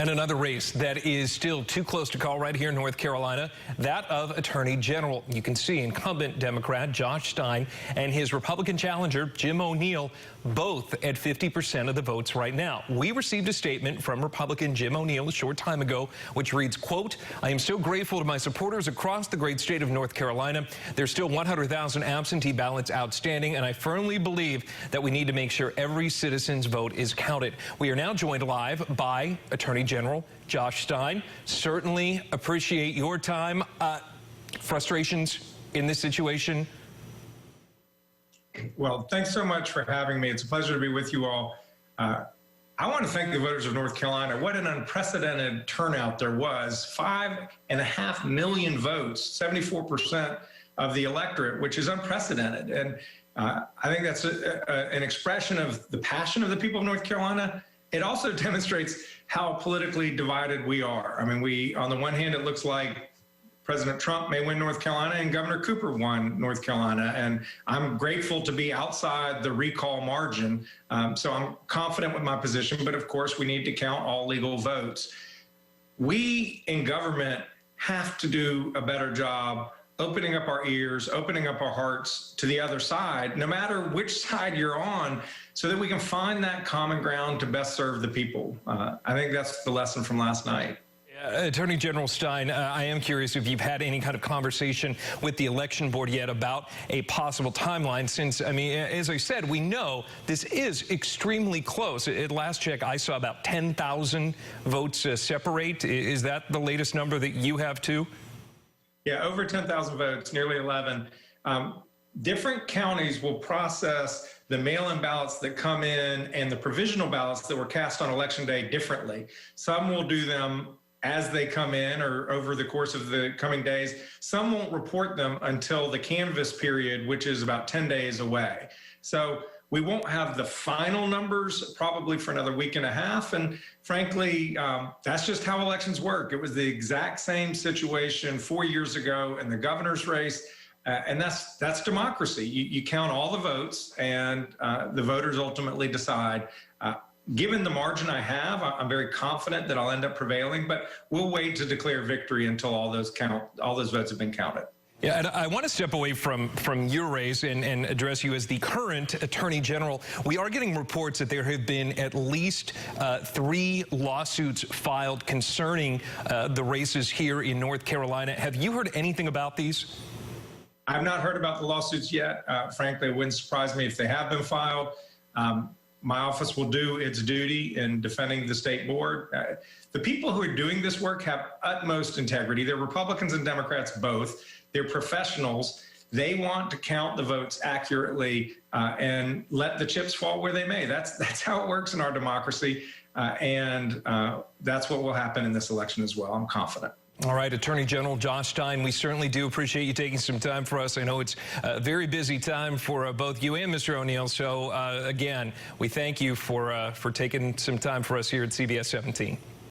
And another race that is still too close to call right here in North Carolina, that of Attorney General. You can see incumbent Democrat Josh Stein and his Republican challenger Jim O'Neill both at 50% of the votes right now. We received a statement from Republican Jim O'Neill a short time ago, which reads, quote, "I am so grateful to my supporters across the great state of North Carolina. There's still 100,000 absentee ballots outstanding, and I firmly believe that we need to make sure every citizen's vote is counted." We are now joined live by Attorney General Josh Stein. Certainly appreciate your time. Frustrations in this situation? Well, thanks so much for having me. It's a pleasure to be with you all. I want to thank the voters of North Carolina. What an unprecedented turnout there was. 5.5 million votes, 74% of the electorate, which is unprecedented. And I think that's an expression of the passion of the people of North Carolina. It also demonstrates how politically divided we are. I mean, on the one hand, it looks like President Trump may win North Carolina and Governor Cooper won North Carolina. And I'm grateful to be outside the recall margin. So I'm confident with my position. But of course, we need to count all legal votes. We in government have to do a better job opening up our ears, opening up our hearts to the other side, no matter which side you're on, so that we can find that common ground to best serve the people. I think that's the lesson from last night. Attorney General Stein, I am curious if you've had any kind of conversation with the election board yet about a possible timeline, since, I mean, as I said, we know this is extremely close. At last check, I saw about 10,000 votes separate. Is that the latest number that you have too? Yeah, over 10,000 votes, nearly 11. Different counties will process the mail-in ballots that come in and the provisional ballots that were cast on Election Day differently. Some will do them as they come in or over the course of the coming days. Some won't report them until the canvass period, which is about 10 days away. So we won't have the final numbers probably for another week and a half. And frankly, that's just how elections work. It was the exact same situation 4 years ago in the governor's race. And that's democracy. You count all the votes and the voters ultimately decide. Given the margin I have, I'm very confident that I'll end up prevailing, but we'll wait to declare victory until all those votes have been counted. Yeah, and I want to step away from your race and address you as the current Attorney General. We are getting reports that there have been at least 3 lawsuits filed concerning the races here in North Carolina. Have you heard anything about these? I've not heard about the lawsuits yet. Frankly, it wouldn't surprise me if they have been filed. My office will do its duty in defending the state board. The people who are doing this work have utmost integrity. They're Republicans and Democrats both. They're professionals. They want to count the votes accurately and let the chips fall where they may. That's how it works in our democracy. And that's what will happen in this election as well. I'm confident. All right, Attorney General Josh Stein, we certainly do appreciate you taking some time for us. I know it's a very busy time for both you and Mr. O'Neill. So, again, we thank you for taking some time for us here at CBS 17.